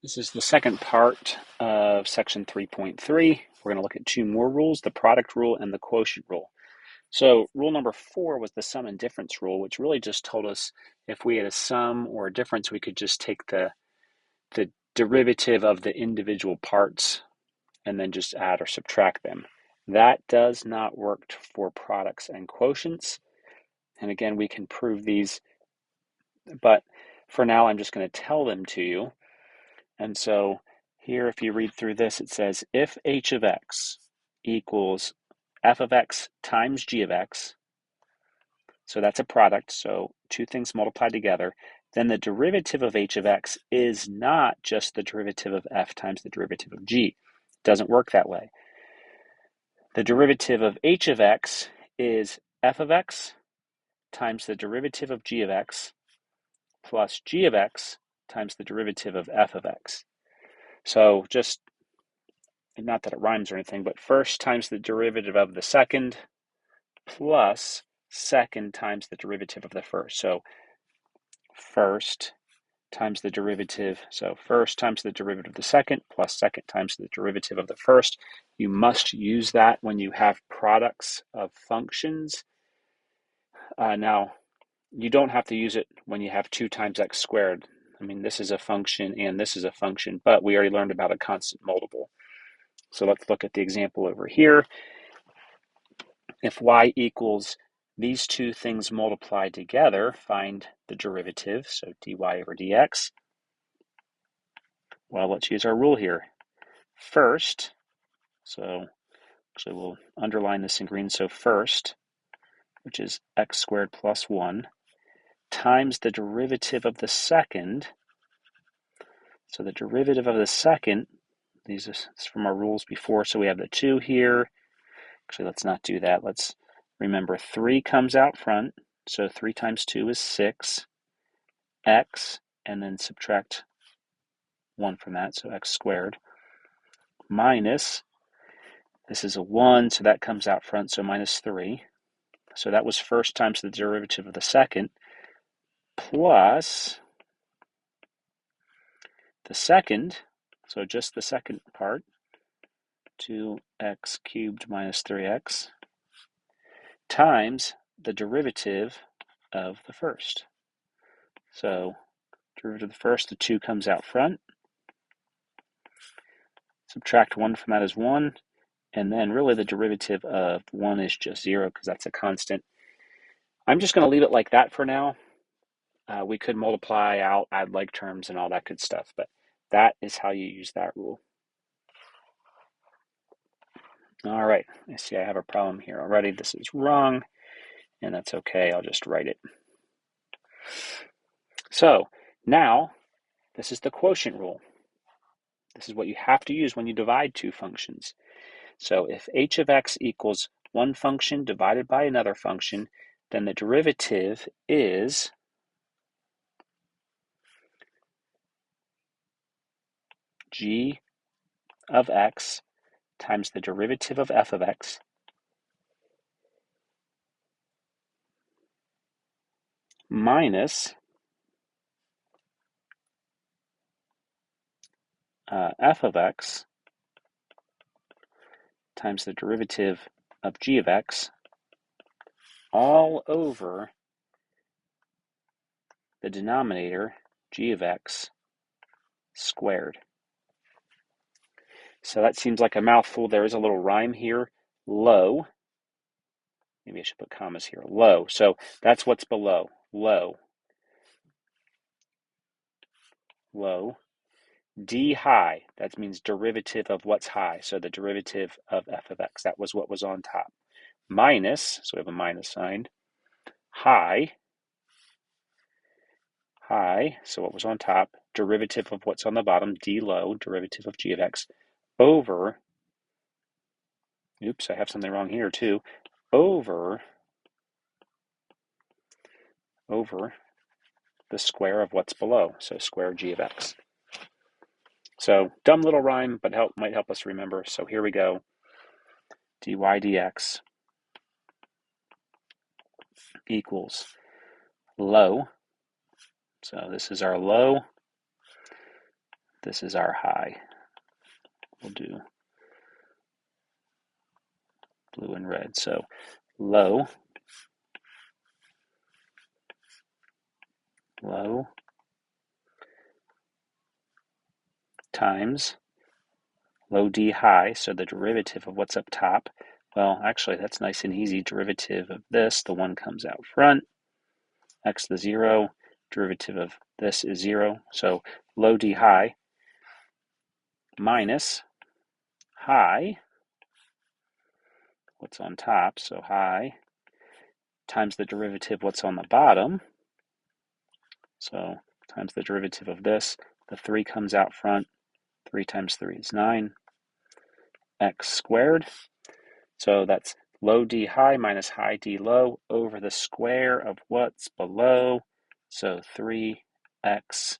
This is the second part of section 3.3. We're going to look at two more rules, the product rule and the quotient rule. So rule number 4 was the sum and difference rule, which really just told us if we had a sum or a difference, we could just take the derivative of the individual parts and then just add or subtract them. That does not work for products and quotients. And again, we can prove these, but for now, I'm just going to tell them to you. And so here, if you read through this, it says if h of x equals f of x times g of x, so that's a product, so two things multiplied together, then the derivative of h of x is not just the derivative of f times the derivative of g. It doesn't work that way. The derivative of h of x is f of x times the derivative of g of x plus g of x times the derivative of f of x. So just, not that it rhymes or anything, but first times the derivative of the second plus second times the derivative of the first. So first times the derivative, so first times the derivative of the second plus second times the derivative of the first. You must use that when you have products of functions. Now, you don't have to use it when you have 2 times x squared. I mean, this is a function and this is a function, but we already learned about a constant multiple. So let's look at the example over here. If y equals these two things multiplied together, find the derivative, so dy over dx. Well, let's use our rule here. First, so actually we'll underline this in green, so first, which is x squared plus 1, times the derivative of the second. So the derivative of the second, these is from our rules before, so we have the 2 here. Actually, let's not do that. Let's remember 3 comes out front, so 3 times 2 is 6. X, and then subtract 1 from that, so x squared, minus, this is a 1, so that comes out front, so minus 3. So that was first times the derivative of the second, plus the second, so just the second part, 2x cubed minus 3x, times the derivative of the first. So derivative of the first, the 2 comes out front, subtract 1 from that is 1, and then really the derivative of 1 is just 0 because that's a constant. I'm just going to leave it like that for now. We could multiply out, add like terms, and all that good stuff, but that is how you use that rule. All right, I see I have a problem here already. This is wrong, and that's okay. I'll just write it. So now, this is the quotient rule. This is what you have to use when you divide two functions. So if h of x equals one function divided by another function, then the derivative is g of x times the derivative of f of x minus f of x times the derivative of g of x all over the denominator g of x squared. So that seems like a mouthful. There is a little rhyme here. Low. Maybe I should put commas here. Low. So that's what's below. Low. Low. D high. That means derivative of what's high. So the derivative of f of x. That was what was on top. Minus. So we have a minus sign. High. High. So what was on top? Derivative of what's on the bottom. D low. Derivative of g of x. Over. Oops, I have something wrong here too. Over the square of what's below, so square g of x. So dumb little rhyme, but might help us remember. So here we go. dy dx equals low. So this is our low. this is our high. We'll do blue and red. So low, times low d high, so the derivative of what's up top. Well, actually, that's nice and easy. Derivative of this, the 1 comes out front. X to the 0, derivative of this is 0. So low d high minus high, what's on top, so high, times the derivative what's on the bottom. So times the derivative of this, the 3 comes out front. 3 times 3 is 9, x squared. So that's low d high minus high d low over the square of what's below. So 3x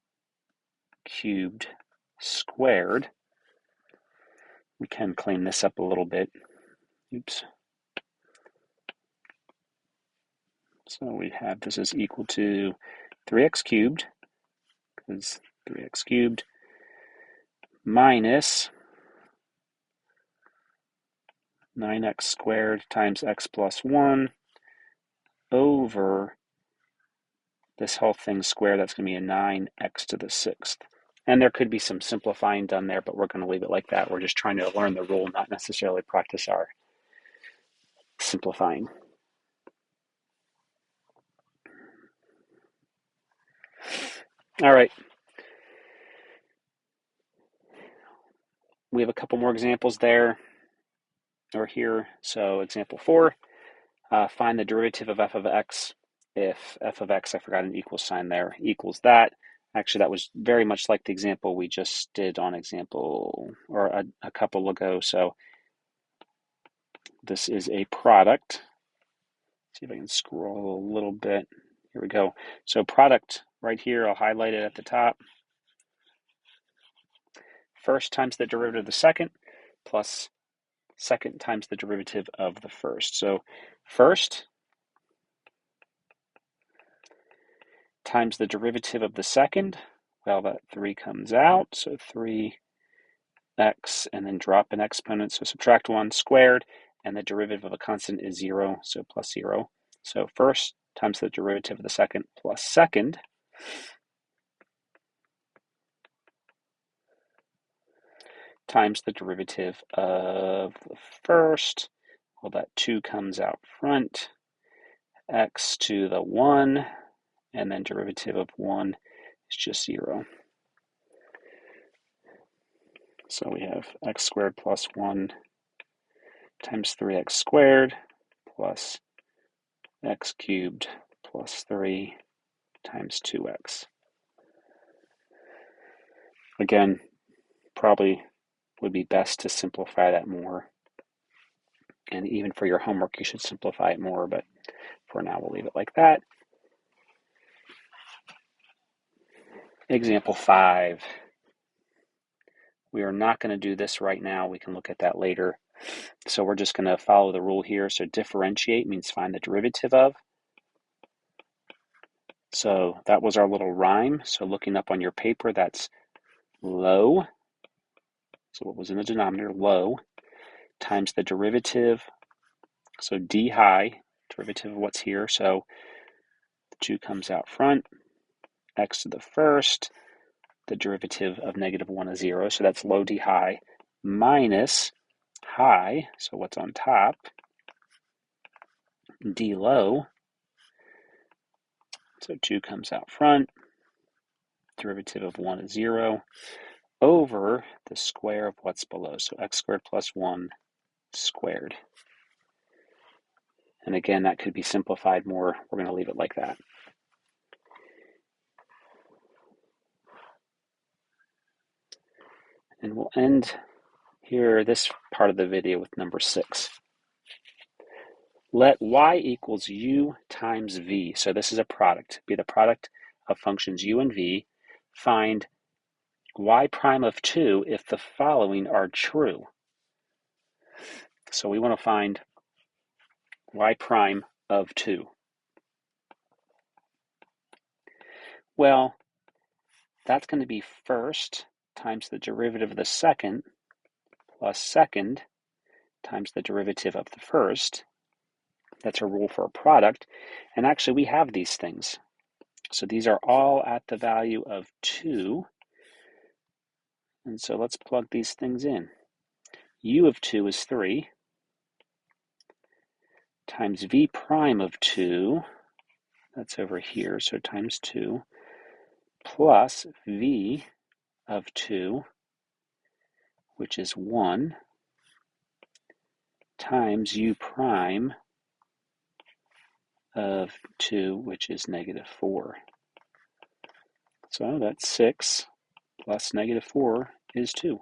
cubed squared. We can clean this up a little bit. Oops. So we have this is equal to 3x cubed, because 3x cubed, minus 9x squared times x plus 1 over this whole thing squared. That's going to be a 9x to the 6th. And there could be some simplifying done there, but we're going to leave it like that. We're just trying to learn the rule, not necessarily practice our simplifying. All right. We have a couple more examples there or here. So example 4, find the derivative of f of x if f of x, I forgot an equal sign there, equals that. Actually, that was very much like the example we just did on example, or a couple ago. So this is a product. See if I can scroll a little bit. Here we go. So product right here, I'll highlight it at the top. First times the derivative of the second plus second times the derivative of the first. So first times the derivative of the second. Well, that 3 comes out, so 3x, and then drop an exponent, so subtract 1 squared, and the derivative of a constant is 0, so plus 0. So first times the derivative of the second plus second times the derivative of the first. Well, that 2 comes out front, x to the 1, and then derivative of 1 is just 0. So we have x squared plus 1 times 3x squared plus x cubed plus 3 times 2x. Again, probably would be best to simplify that more. And even for your homework, you should simplify it more, but for now, we'll leave it like that. Example 5. We are not going to do this right now. We can look at that later. So we're just going to follow the rule here. So differentiate means find the derivative of. So that was our little rhyme. So looking up on your paper, that's low. So what was in the denominator, low, times the derivative. So d high, derivative of what's here. So the 2 comes out front. X to the first. The derivative of negative 1 is 0. So that's low d high minus high. So what's on top? D low. So 2 comes out front. Derivative of 1 is 0 over the square of what's below. So x squared plus 1 squared. And again, that could be simplified more. We're going to leave it like that. And we'll end here this part of the video with number 6. Let y equals u times v. So this is a product. Be the product of functions u and v. Find y prime of 2 if the following are true. So we want to find y prime of 2. Well, that's going to be first times the derivative of the second plus second times the derivative of the first. That's a rule for a product. And actually, we have these things. So these are all at the value of 2. And so let's plug these things in. U of 2 is 3 times V prime of 2, that's over here, so times 2, plus V of 2, which is 1, times U prime of 2, which is negative 4. So that's 6 plus negative 4 is 2.